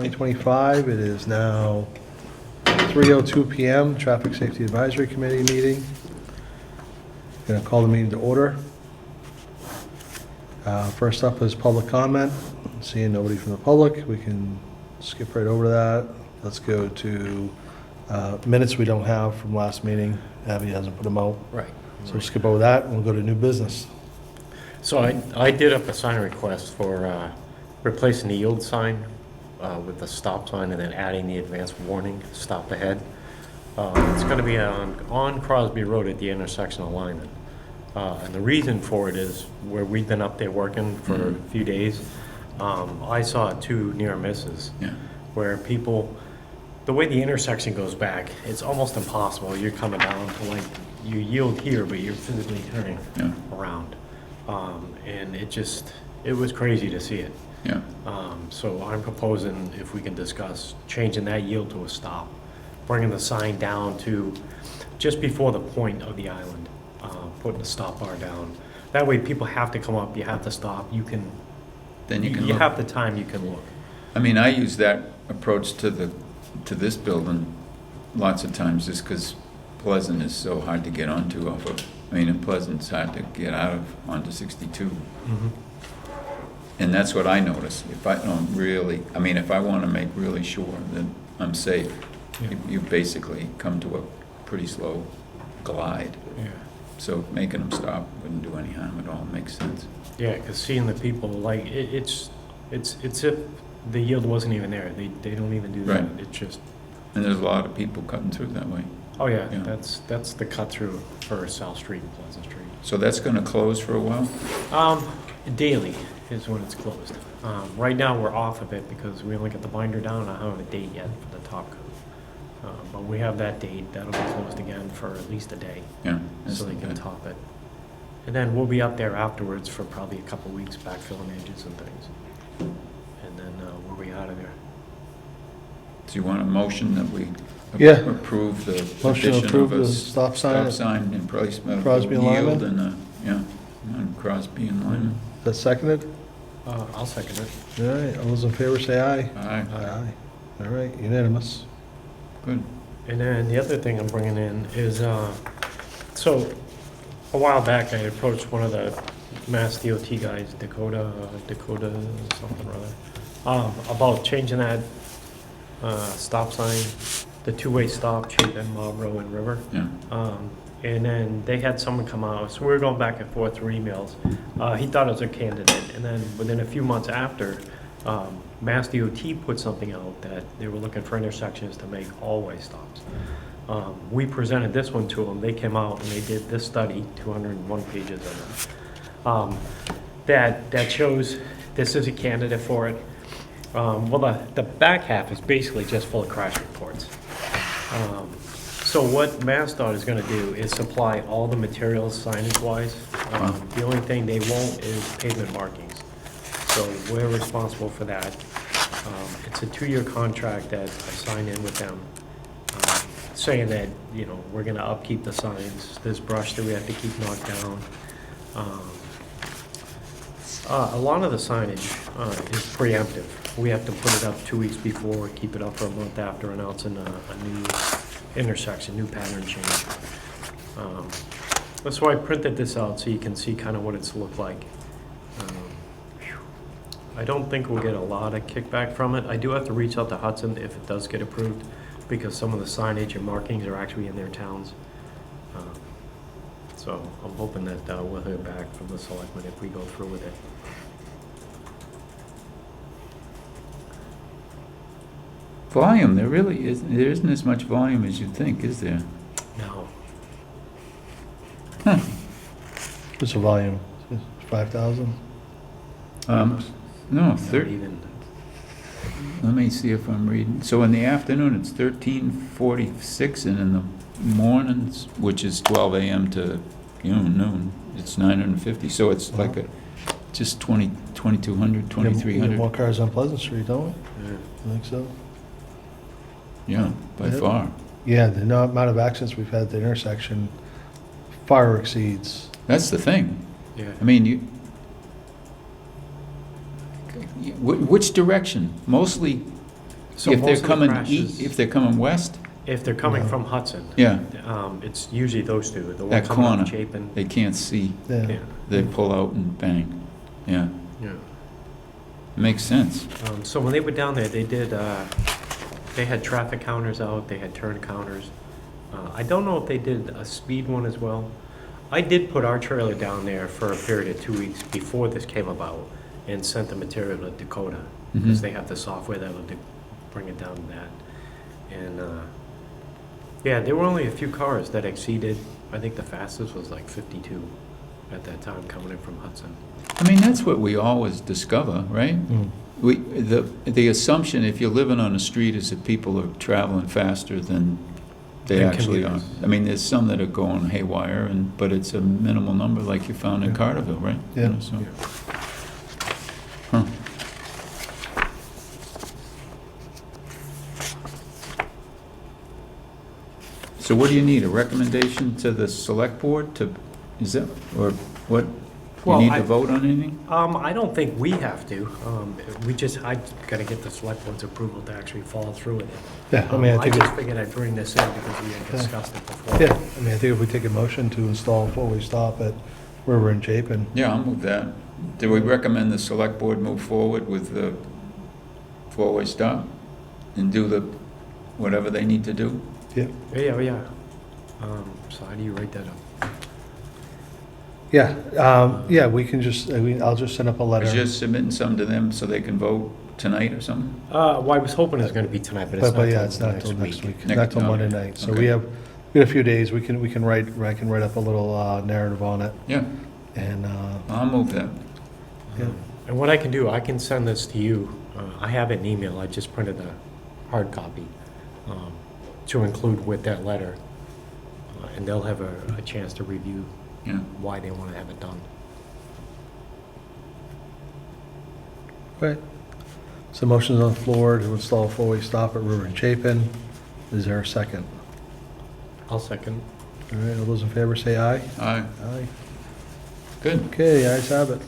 2025. It is now 3:02 PM, Traffic Safety Advisory Committee meeting. Going to call the meeting to order. First up is public comment. Seeing nobody from the public, we can skip right over that. Let's go to minutes we don't have from last meeting. Abby hasn't put them out. Right. So we'll skip over that and we'll go to new business. So I did up a sign request for replacing the yield sign with the stop sign and then adding the advanced warning, stop ahead. It's going to be on Crosby Road at the intersection of Lyman. And the reason for it is where we've been up there working for a few days, I saw two near misses. Yeah. Where people, the way the intersection goes back, it's almost impossible. You're coming down to like, you yield here, but you're physically turning Yeah. around. And it was crazy to see it. Yeah. So I'm proposing if we can discuss changing that yield to a stop, bringing the sign down to just before the point of the island, putting the stop bar down. That way people have to come up, you have to stop, you can Look. have the time, you can look. I mean, I use that approach to this building lots of times just because Pleasant is so hard to get onto off of, and Pleasant's hard to get out of onto 62. And that's what I notice. If I don't really, if I want to make really sure that I'm safe, Yeah. you basically come to a pretty slow glide. Yeah. So making them stop wouldn't do any harm at all, makes sense. Yeah, because seeing the people, like, it's if the yield wasn't even there. They don't even do that. Right. It's just, And there's a lot of people cutting through that way. oh yeah, Yeah. that's the cut through for South Street and Pleasant Street. So that's going to close for a while? Daily is when it's closed. Right now, we're off of it because we only got the binder down. I don't have a date yet for the top coat. But we have that date. That'll be closed again for at least a day, Yeah. that's so they can good. top it. And then we'll be up there afterwards for probably a couple weeks, backfilling edges and things. And then we'll be out of there. Do you want a motion that we Yeah. approve the Motion to addition approve of a the stop sign. stop sign in place of Crosby and yield Lyman? and, on Crosby and Lyman? Is that seconded? I'll second it. All right, all those in favor say aye. Aye, Aye. All right, unanimous. good. And then the other thing I'm bringing in is, so a while back I approached one of the Mass DOT guys, Dakota something or other, about changing that stop sign, the two-way stop, Chapin, Marlboro, and River. Yeah, And then they had someone come out, so we were going back and forth through emails. He thought it was a candidate, and then within a few months after, Mass DOT put something out that they were looking for intersections to make all-way stops. We presented this one to them, they came out and they did this study, 201 pages of it, that shows this is a candidate for it. Well, the back half is basically just full of crash reports. So what MassDOT is going to do is supply all the materials signage-wise. The only thing they won't is pavement markings. So we're responsible for that. It's a 2-year contract that I signed in with them, saying that, we're going to upkeep the signs. There's brush that we have to keep knocked down. A lot of the signage is preemptive. We have to put it up 2 weeks before, keep it up for a month after announcing a new intersection, new pattern change. That's why I printed this out so you can see kind of what it's looked like. I don't think we'll get a lot of kickback from it. I do have to reach out to Hudson if it does get approved, because some of the signage and markings are actually in their towns. So I'm hoping that we'll hear back from the selectmen if we go through with it. volume, there isn't as much volume as you'd think, is there? No. What's the volume? 5,000? No, Not even. let me see if I'm reading. So in the afternoon, it's 1346, and in the mornings, which is 12 a.m. to noon, it's 950. So it's like just 2,200, We 2,300. have more cars on Pleasant Street, don't we? Yeah. I think so. Yeah, by Yeah. far. Yeah, the amount of accidents we've had at the intersection far exceeds. That's the thing. Yeah. I mean, which direction? Mostly So if they're most of the coming, crashes, if they're coming west, if they're coming No. from Hudson, yeah, it's usually those two, the one that coming corner, off Chapin. they can't see. Yeah. Yeah, They pull out and bang. Yeah, yeah. makes sense. So when they were down there, they did, they had traffic counters out, they had turn counters. I don't know if they did a speed one as well. I did put our trailer down there for a period of 2 weeks before this came about and sent the material to Dakota, because Mhm. they have the software that'll bring it down to that. And, yeah, there were only a few cars that exceeded, I think the fastest was like 52 at that time coming in from Hudson. I mean, that's what we always discover, right? Mm. The assumption, if you're living on a street, is that people are traveling faster than they Than actually are. commuters. I mean, there's some that are going haywire, but it's a minimal number like you found in Yeah. Carterville, right? You Yeah. know, so- Yeah. Huh. So what do you need, a recommendation to the select board to, is that, or what? You Well, need I- to vote on anything? I don't think we have to. I gotta get the select board's approval to actually follow through with it. Yeah, I mean, I think, just figured I'd bring this in because we had discussed it before. yeah, I mean, I think if we take a motion to install a four-way stop at River and Chapin, Yeah, I'll move that. Do we recommend the select board move forward with the four-way stop and do the, whatever they need to do? yeah. Yeah. So how do you write that up? Yeah, we can just, I'll just send up a Is letter. just submitting some to them so they can vote tonight or something? Well, I was hoping it was gonna be tonight, but it's But not yeah, till it's not till next week, Next- not till okay. Monday night. So Okay. we have a few days, I can write up a little narrative on it, Yeah, and, I'll move that. yeah. And what I can do, I can send this to you. I have it in email. I just printed a hard copy to include with that letter. And they'll have a chance to review Yeah, why they want to have it done. Right. So motion's on the floor to install a four-way stop at River and Chapin. Is there a second? I'll second. All right, all those in favor say aye. aye, Aye. good. Okay, ayes have it.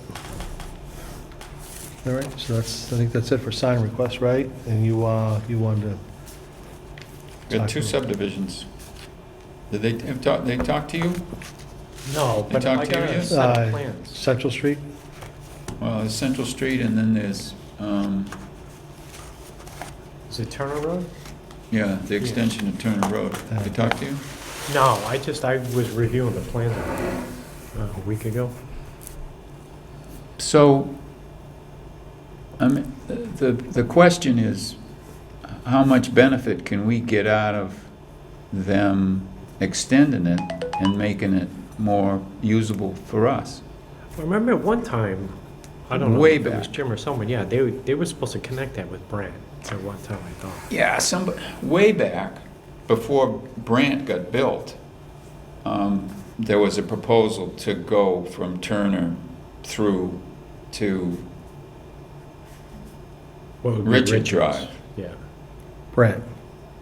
All right, so I think that's it for sign requests, right? And you wanted to, Got two subdivisions. Did they talk to you? No, They but I talked to you got a yet? set of plans. Central Street? Well, there's Central Street and then there's, Is it Turner Road? yeah, the extension of Turner Road. They talked to you? No, I was reviewing the plans a week ago. So, I mean, the question is, how much benefit can we get out of them extending it and making it more usable for us? I remember at one time, I don't know Way if it was back. Jim or someone, yeah, they were supposed to connect that with Brant at one time, I thought. Yeah, way back, before Brant got built, there was a proposal to go from Turner through to Well, it would be Richard Richards. Drive. Yeah. Brent?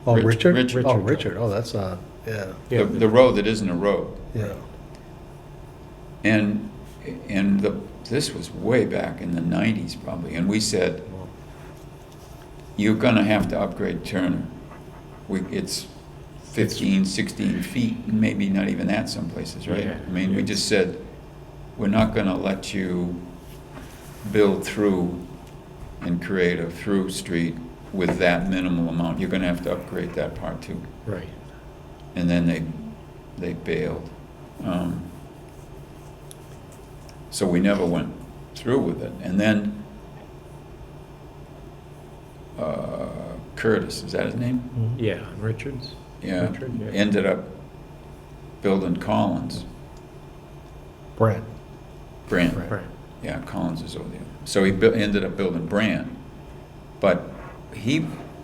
Oh, Richard? Richard. Oh, Richard, oh, that's, yeah, Yeah. The road that isn't a road. yeah. And this was way back in the 90s probably, and we said, Well, you're gonna have to upgrade Turner. It's 15, 16 feet, maybe not even that some places, right? Yeah, I mean, we yeah. just said, we're not gonna let you build through and create a through street with that minimal amount. You're gonna have to upgrade that part too. Right. And then they bailed. So we never went through with it. And then Curtis, is that his name? Mhm. Yeah, Richards. Yeah, Richard, yeah. ended up building Collins. Brent, Brant. Right. Yeah, Collins is over there. So he ended up building Brant. But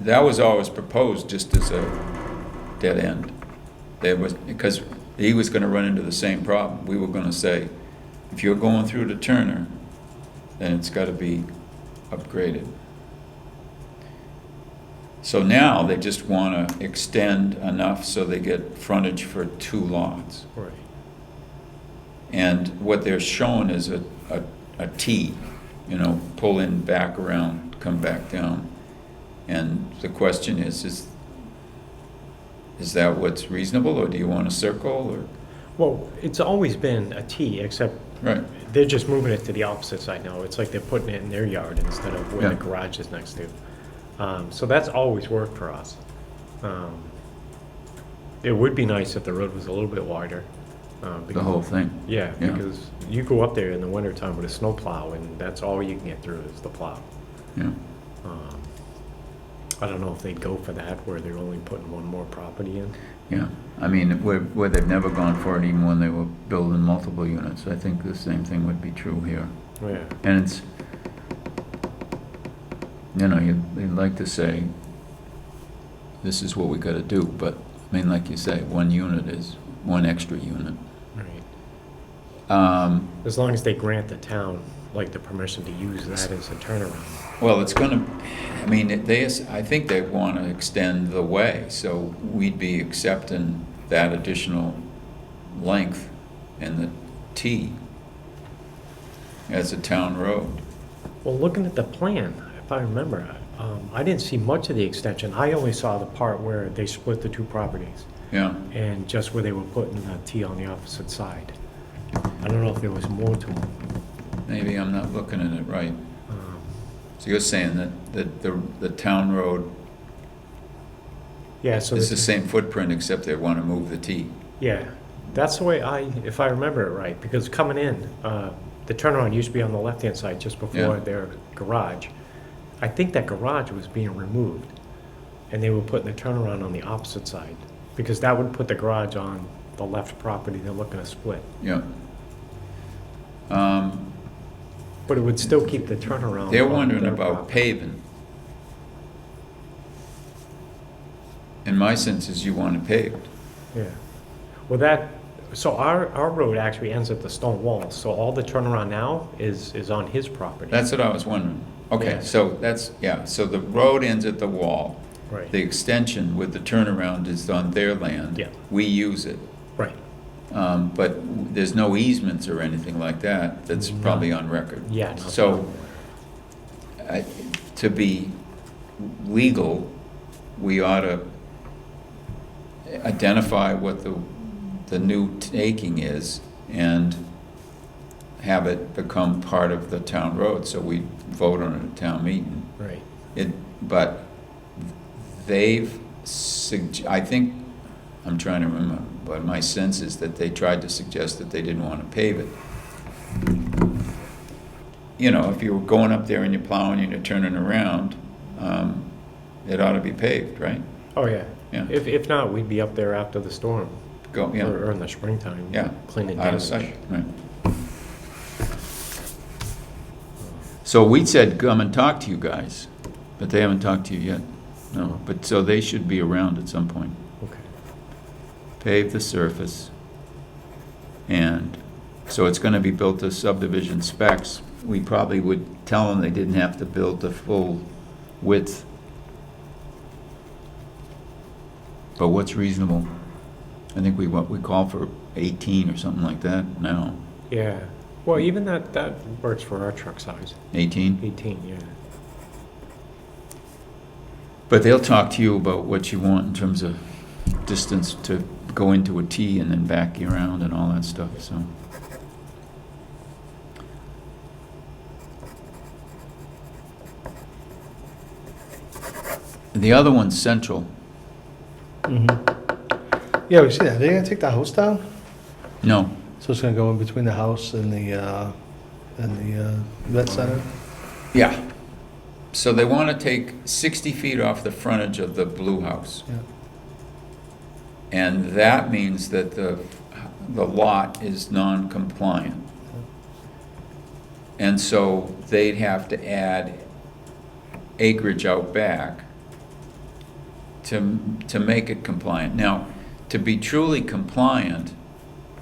that was always proposed just as a dead end. Because he was gonna run into the same problem. We were gonna say, if you're going through to Turner, then it's gotta be upgraded. So now they just wanna extend enough so they get frontage for 2 lots. Right. And what they're showing is a T, pull in, back around, come back down. And the question is that what's reasonable, or do you want a circle, or? Well, it's always been a T, except Right, they're just moving it to the opposite side now. It's like they're putting it in their yard instead of where the Yeah. garage is next to. So that's always worked for us. It would be nice if the road was a little bit wider. the because- whole thing, Yeah, Yeah. because you go up there in the wintertime with a snow plow, and that's all you can get through is the plow. yeah. I don't know if they'd go for that, where they're only putting one more property in. Yeah, I mean, where they've never gone for it even when they were building multiple units, I think the same thing would be true here. Yeah, And it's, you'd like to say, this is what we gotta do, but, I mean, like you say, one unit is one extra unit. right. As long as they grant the town, like, the permission to use that as a turnaround. Well, it's gonna, I mean, I think they wanna extend the way, so we'd be accepting that additional length and the T as a town road. Well, looking at the plan, if I remember, I didn't see much of the extension. I only saw the part where they split the two properties, Yeah, and just where they were putting the T on the opposite side. I don't know if there was more to them. maybe I'm not looking at it right. So you're saying that the town road Yeah, so. is the same footprint, except they wanna move the T? Yeah, that's the way if I remember it right, because coming in, the turnaround used to be on the left-hand side just before Yeah. their garage. I think that garage was being removed, and they were putting the turnaround on the opposite side, because that would put the garage on the left property they're looking to split. Yeah. But it would still keep the turnaround. They're on wondering their about property. paving. And my sense is you want it paved. Yeah. Well, so our road actually ends at the stone wall, so all the turnaround now is on his property. That's what I was wondering. Okay, Yeah. so so the road ends at the wall. Right. The extension with the turnaround is on their land. Yeah. We use it. Right. But there's no easements or anything like that, that's No. probably on record. Yeah. no, So, to be legal, we ought to identify what the new taking is and have it become part of the town road, so we vote on it at town meeting. Right. But I think, I'm trying to remember, but my sense is that they tried to suggest that they didn't want to pave it. If you were going up there and you're plowing and you're turning around, it ought to be paved, right? Oh, yeah. Yeah. If not, we'd be up there after the storm, Yeah, or in the springtime. Yeah. Cleaning out of damage. sight, right. So we said, come and talk to you guys, but they haven't talked to you yet. No, but so they should be around at some point. Okay. Pave the surface, and so it's gonna be built to subdivision specs. We probably would tell them they didn't have to build the full width. But what's reasonable? I think we call for 18 or something like that now. Yeah. Well, even that works for our truck size, 18? 18, yeah. But they'll talk to you about what you want in terms of distance to go into a T and then back you around and all that stuff, so. The other one's Central. Yeah, we see that. Are they gonna take the house down? No, So it's gonna go in between the house and the vet center? yeah. So they want to take 60 feet off the frontage of the blue house. Yeah. And that means that the lot is non-compliant. And so they'd have to add acreage out back to make it compliant. Now, to be truly compliant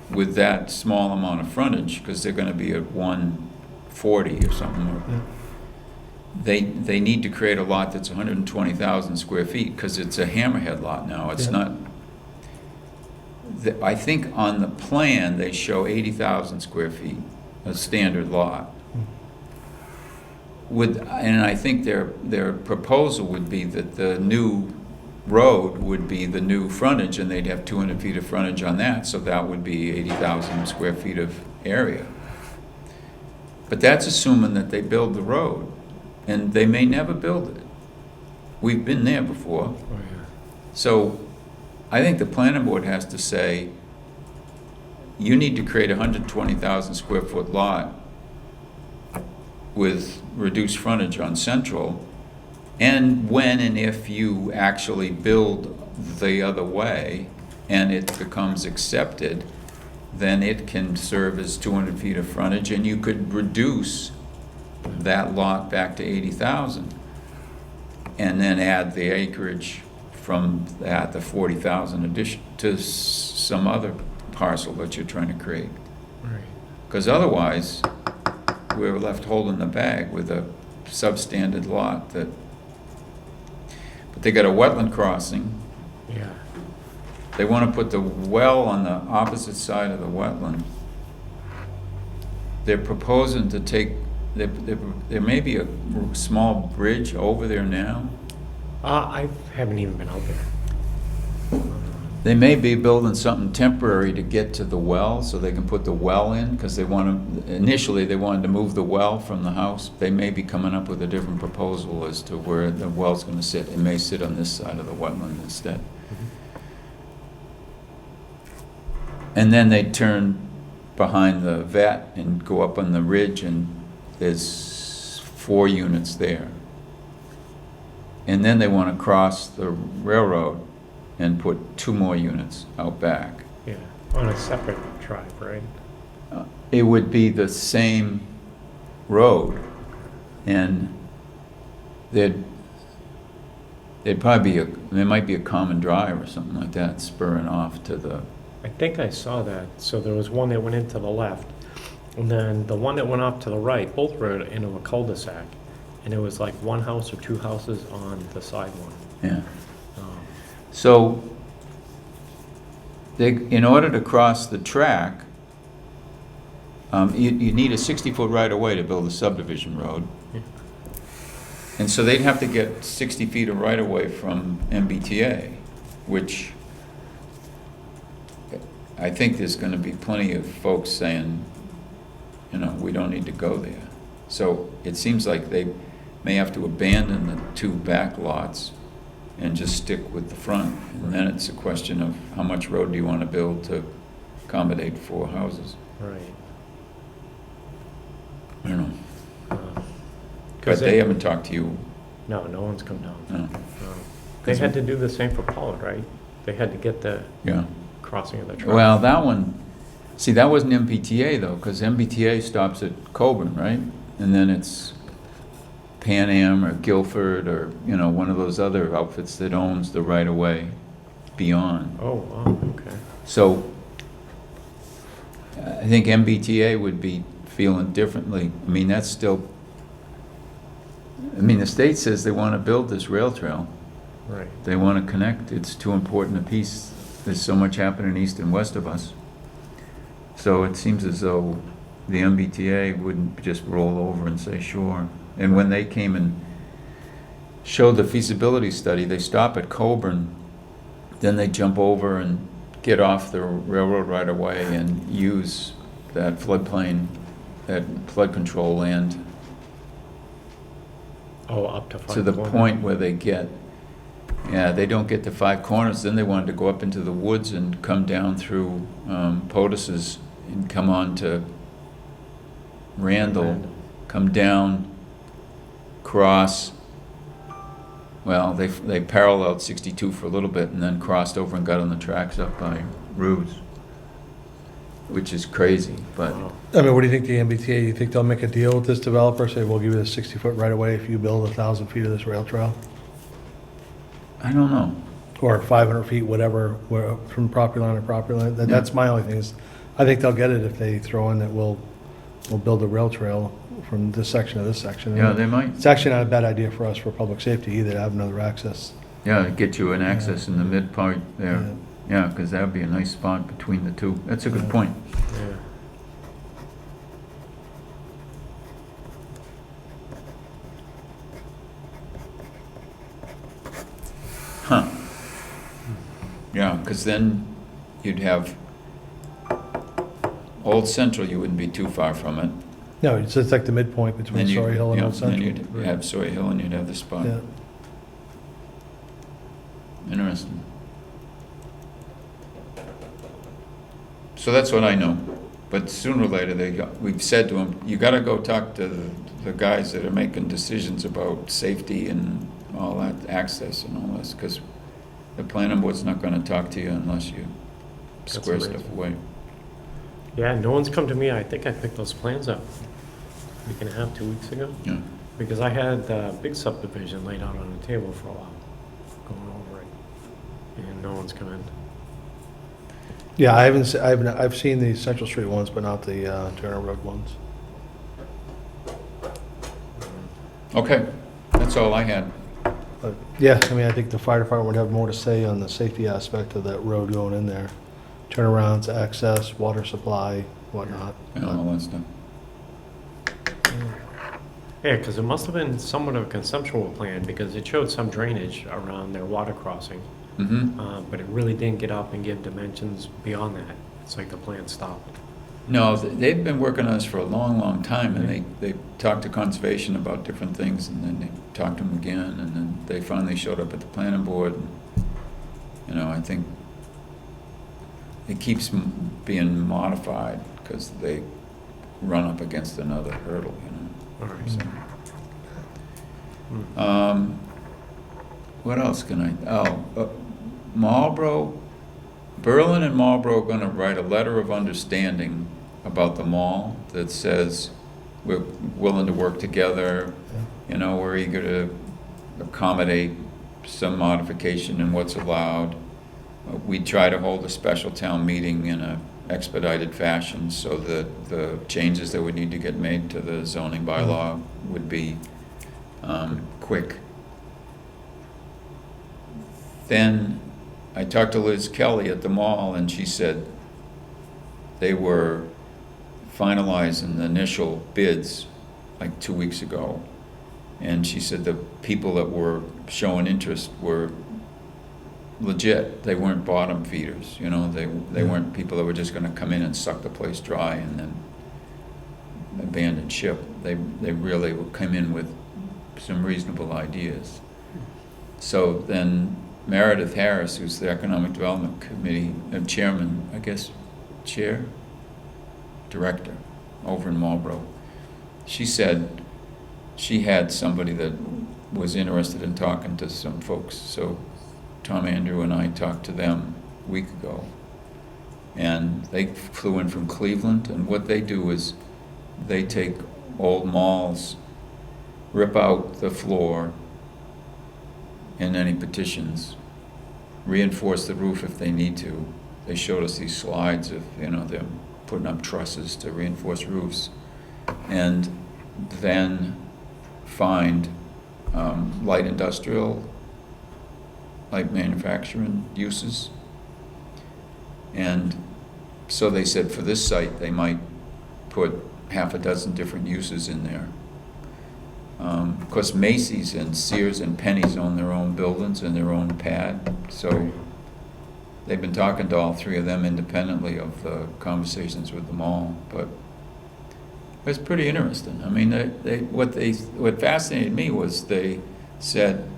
with that small amount of frontage, because they're gonna be at 140 or something, or Yeah. they need to create a lot that's 120,000 square feet, because it's a hammerhead lot now, it's Yeah. not. I think on the plan, they show 80,000 square feet, a standard lot. and I think their proposal would be that the new road would be the new frontage, and they'd have 200 feet of frontage on that, so that would be 80,000 square feet of area. But that's assuming that they build the road, and they may never build it. We've been there before. Oh, yeah. So I think the planning board has to say, you need to create a 120,000 square foot lot with reduced frontage on Central, and when and if you actually build the other way and it becomes accepted, then it can serve as 200 feet of frontage, and you could reduce that lot back to 80,000 and then add the acreage from that, the 40,000 addition, to some other parcel that you're trying to create. Right. Because otherwise, we're left holding the bag with a substandard lot that, but they got a wetland crossing. Yeah. They want to put the well on the opposite side of the wetland. They're proposing to take, there may be a small bridge over there now. I haven't even been out there. They may be building something temporary to get to the well, so they can put the well in, because they want to, initially they wanted to move the well from the house. They may be coming up with a different proposal as to where the well's going to sit. It may sit on this side of the wetland instead. And then they turn behind the vet and go up on the ridge, and there's 4 units there. And then they want to cross the railroad and put 2 more units out back. Yeah, on a separate drive, right? It would be the same road, and there'd probably be there might be a common drive or something like that spurring off to the. I think I saw that. So there was one that went into the left, and then the one that went off to the right, both were into a cul-de-sac. And it was like 1 house or 2 houses on the side one. Yeah. So, in order to cross the track, you need a 60-foot right-of-way to build a subdivision road. Yeah. And so they'd have to get 60 feet of right-of-way from MBTA, which I think there's going to be plenty of folks saying, we don't need to go there. So it seems like they may have to abandon the 2 back lots and just stick with the front. And then it's a question of how much road do you want to build to accommodate 4 houses. Right. I don't know. But 'Cause they haven't talked to you. No, no one's come down. No. No. They had to do the same for Pollard, right? They had to get the Yeah. crossing of the track. Well, that one, see, that wasn't MBTA though, because MBTA stops at Coburn, right? And then it's Pan Am or Guilford or, one of those other outfits that owns the right-of-way beyond. Oh, wow, okay. So I think MBTA would be feeling differently. I mean, that's still, the state says they want to build this rail trail. Right. They want to connect. It's too important a piece. There's so much happening east and west of us. So it seems as though the MBTA wouldn't just roll over and say, sure. And when they came and showed the feasibility study, they stop at Coburn, then they jump over and get off the railroad right away and use that floodplain, that flood control land Oh, up to 5 to the corners. point where they get, they don't get to 5 corners. Then they wanted to go up into the woods and come down through POTUS's and come on to Randall, come down, cross. Well, they paralleled 62 for a little bit and then crossed over and got on the tracks up by Rude's, which is crazy, but Wow. What do you think the MBTA, you think they'll make a deal with this developer, say, we'll give you the 60-foot right-of-way if you build 1,000 feet of this rail trail? I don't know. Or 500 feet, whatever, from property line to property line? That's my only thing is, I think they'll get it if they throw in that we'll build a rail trail from this section to this section. Yeah, they might. It's actually not a bad idea for us for public safety either, to have another access. Yeah, get you an access in the mid part there. Yeah, because that would be a nice spot between the two. That's a good point. Yeah. Huh. Yeah, because then you'd have Old Central, you wouldn't be too far from it. No, it's just like the midpoint between Then you'd- Sawyer Hill and yeah, Old Central. Then you'd have Sawyer Hill and you'd have the spot. Yeah. Interesting. So that's what I know. But sooner or later, we've said to them, you gotta go talk to the guys that are making decisions about safety and all that, access and all this, because the planning board's not gonna talk to you unless you That's square stuff amazing. away. Yeah, no one's come to me. I think I picked those plans up a week and a half, 2 weeks ago. Yeah. Because I had the big subdivision laid out on the table for a while, going over it. And no one's come in. Yeah, I've seen the Central Street ones, but not the Turner Road ones. Okay, that's all I had. But, yeah, I mean, I think the fire department would have more to say on the safety aspect of that road going in there. Turnarounds, access, water supply, whatnot. And all that stuff. Yeah, because it must have been somewhat of a conceptual plan, because it showed some drainage around their water crossing. Mm-hmm. But it really didn't get up and give dimensions beyond that. It's like the plan stopped. No, they've been working on this for a long, long time, and they talked to conservation about different things, and then they talked to them again, and then they finally showed up at the planning board. And, you know, I think it keeps being modified because they run up against another hurdle, you know. All right. So, Hmm. what else can Marlboro, Berlin and Marlboro are gonna write a letter of understanding about the mall that says we're willing to work together, you know, we're eager to accommodate some modification in what's allowed. We try to hold a special town meeting in a expedited fashion so that the changes that would need to get made to the zoning bylaw would be quick. Then I talked to Liz Kelly at the mall, and she said they were finalizing the initial bids like 2 weeks ago. And she said the people that were showing interest were legit. They weren't bottom feeders, you know, they weren't people that were just gonna come in and suck the place dry and then abandon ship. They really would come in with some reasonable ideas. So then Meredith Harris, who's the Economic Development Committee chairman, I guess, director over in Marlboro, she said she had somebody that was interested in talking to some folks. So Tom Andrew and I talked to them a week ago, and they flew in from Cleveland, and what they do is they take old malls, rip out the floor and any petitions, reinforce the roof if they need to. They showed us these slides of, you know, them putting up trusses to reinforce roofs, and then find light industrial, light manufacturing uses. And so they said for this site they might put half a dozen different uses in there. Of course, Macy's and Sears and Penney's own their own buildings and their own pad, so they've been talking to all three of them independently of the conversations with them all. But it's pretty interesting. I mean, what fascinated me was they said,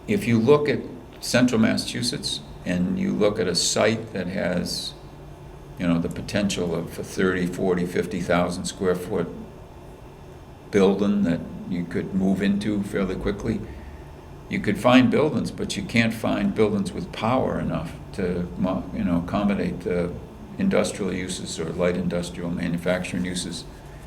if you look at central Massachusetts and you look at a site that has, you know, the potential of a 30, 40, 50,000 square foot building that you could move into fairly quickly, you could find buildings, but you can't find buildings with power enough to, you know, accommodate the industrial uses or light industrial manufacturing uses.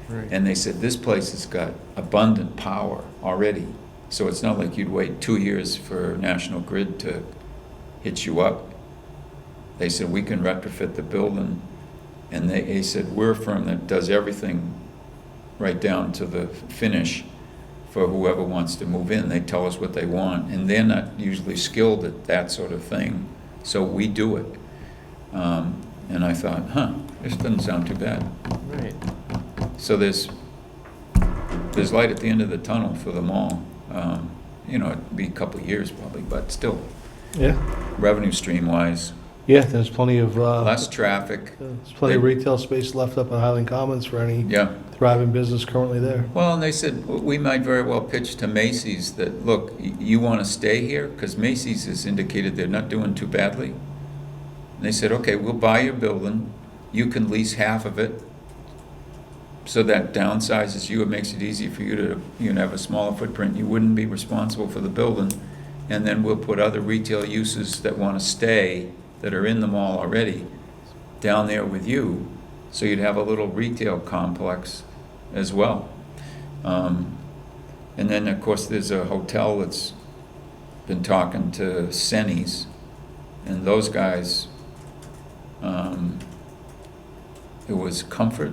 Right. And they said this place has got abundant power already, so it's not like you'd wait 2 years for National Grid to hit you up. They said we can retrofit the building, and they said we're a firm that does everything right down to the finish for whoever wants to move in. They tell us what they want, and they're not usually skilled at that sort of thing, so we do it. And I thought, this doesn't sound too bad. Right. So there's light at the end of the tunnel for the mall. you know, it'd be a couple of years probably, but still, Yeah, revenue stream wise, yeah, there's plenty of, less traffic, there's plenty of retail space left up on Highland Commons for any yeah. thriving business currently there. Well, and they said, we might very well pitch to Macy's that, look, you want to stay here? Because Macy's has indicated they're not doing too badly. And they said, okay, we'll buy your building, you can lease half of it, so that downsizes you, it makes it easy for you to have a smaller footprint, you wouldn't be responsible for the building, and then we'll put other retail uses that want to stay, that are in the mall already, down there with you, so you'd have a little retail complex as well. And then, of course, there's a hotel that's been talking to Sennies, and those guys, it was Comfort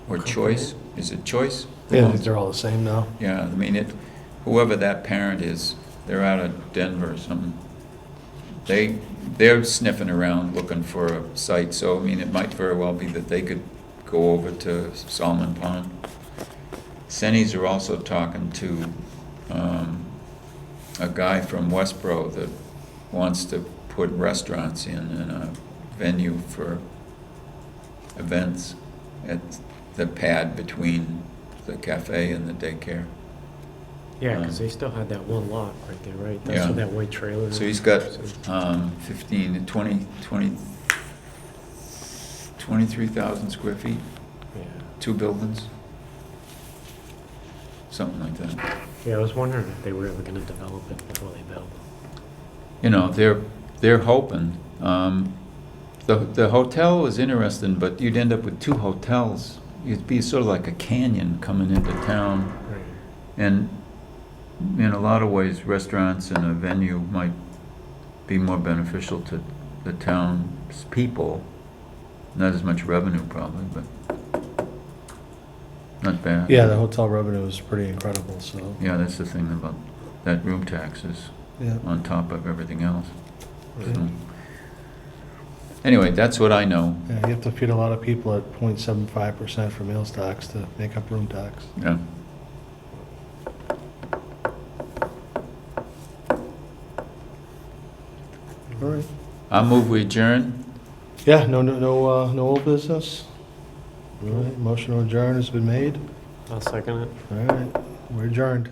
or Choice, is it Choice? Yeah, I think they're all the same now. Yeah, I mean, whoever that parent is, they're out of Denver or something. They're sniffing around looking for a site, so, I mean, it might very well be that they could go over to Solomon Pond. Sennies are also talking to a guy from Westboro that wants to put restaurants in and a venue for events at the pad between the cafe and the daycare. Yeah, because they still had that one lot right there, right? That's Yeah. where that white trailer is. So he's got 15, 20, 23,000 square feet, Yeah. 2 buildings, something like that. Yeah, I was wondering if they were ever gonna develop it before they built. You know, they're hoping. The hotel was interesting, but you'd end up with 2 hotels. It'd be sort of like a canyon coming into town. Right. And in a lot of ways, restaurants and a venue might be more beneficial to the town's people. Not as much revenue probably, but not bad. Yeah, the hotel revenue is pretty incredible, so, Yeah, that's the thing about that room tax is yeah. on top of everything else. Yeah. So, anyway, that's what I know. Yeah, you have to feed a lot of people at 0.75% for meals tax to make up room tax. Yeah. All right. I'll move we adjourn. Yeah, no old business? All right, motion to adjourn has been made. I'll second it. All right, we're adjourned.